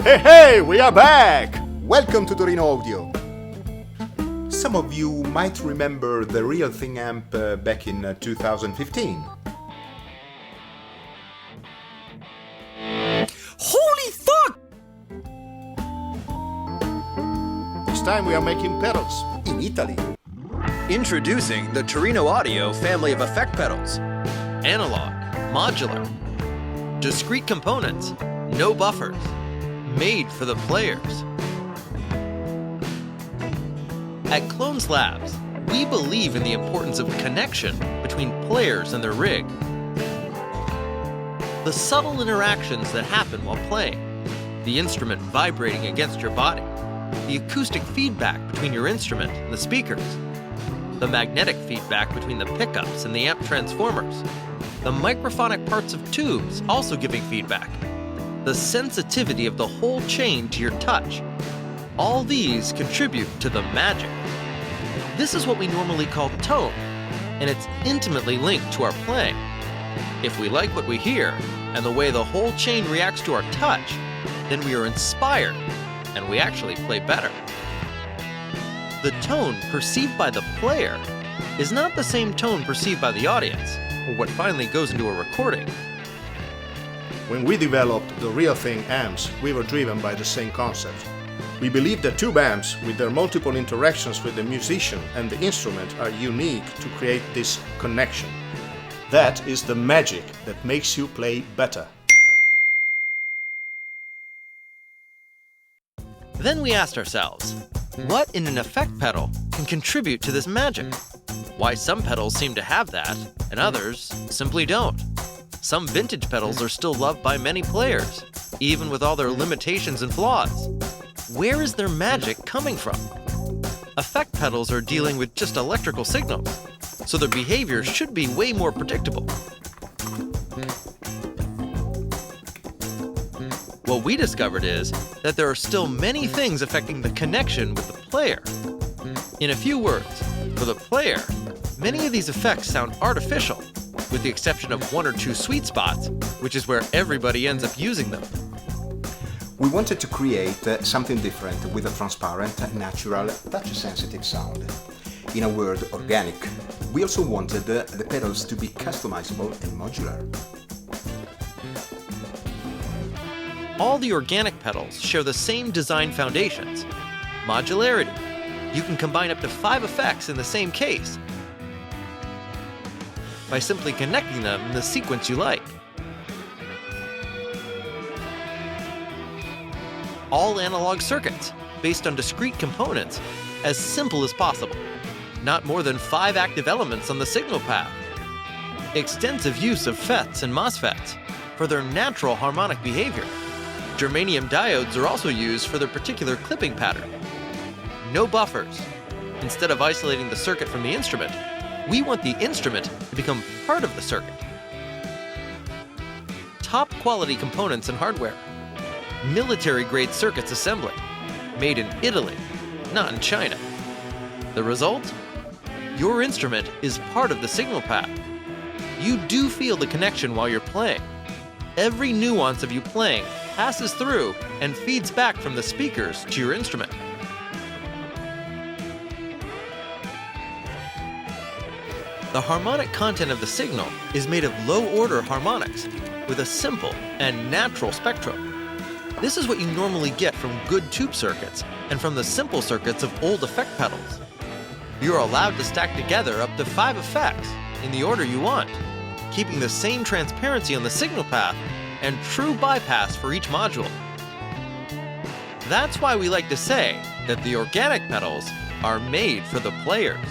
Hey, we are back! Welcome to Torino Audio. Some of you might remember the Real Thing amp back in 2015. Holy fuck! This time we are making pedals in Italy. Introducing the Torino Audio family of effect pedals. Analog, modular, discrete components, no buffers, made for the players. At Clones Labs, we believe in the importance of connection between players and their rig. The subtle interactions that happen while playing, the instrument vibrating against your body, the acoustic feedback between your instrument and the speakers, the magnetic feedback between the pickups and the amp transformers, the microphonic parts of tubes also giving feedback, the sensitivity of the whole chain to your touch. All these contribute to the magic. This is what we normally call tone, and it's intimately linked to our playing. If we like what we hear and the way the whole chain reacts to our touch, then we are inspired and we actually play better. The tone perceived by the player is not the same tone perceived by the audience, or what finally goes into a recording. When we developed the Real Thing amps, we were driven by the same concept. We believe that tube amps, with their multiple interactions with the musician and the instrument, are unique to create this connection. That is the magic that makes you play better. Then we asked ourselves, what in an effect pedal can contribute to this magic? Why some pedals seem to have that, and others simply don't. Some vintage pedals are still loved by many players, even with all their limitations and flaws. Where is their magic coming from? Effect pedals are dealing with just electrical signals, so their behavior should be way more predictable. What we discovered is that there are still many things affecting the connection with the player. In a few words, for the player, many of these effects sound artificial, with the exception of one or two sweet spots, which is where everybody ends up using them. We wanted to create something different with a transparent, natural, touch-sensitive sound. In a word, organic. We also wanted the pedals to be customizable and modular. All the organic pedals share the same design foundations. Modularity. You can combine up to 5 effects in the same case by simply connecting them in the sequence you like. All analog circuits, based on discrete components, as simple as possible. Not more than 5 active elements on the signal path. Extensive use of FETs and MOSFETs for their natural harmonic behavior. Germanium diodes are also used for their particular clipping pattern. No buffers. Instead of isolating the circuit from the instrument, we want the instrument to become part of the circuit. Top quality components and hardware. Military-grade circuits assembly, made in Italy, not in China. The result? Your instrument is part of the signal path. You do feel the connection while you're playing. Every nuance of you playing passes through and feeds back from the speakers to your instrument. The harmonic content of the signal is made of low-order harmonics with a simple and natural spectrum. This is what you normally get from good tube circuits and from the simple circuits of old effect pedals. You're allowed to stack together up to 5 effects in the order you want, keeping the same transparency on the signal path and true bypass for each module. That's why we like to say that the organic pedals are made for the players.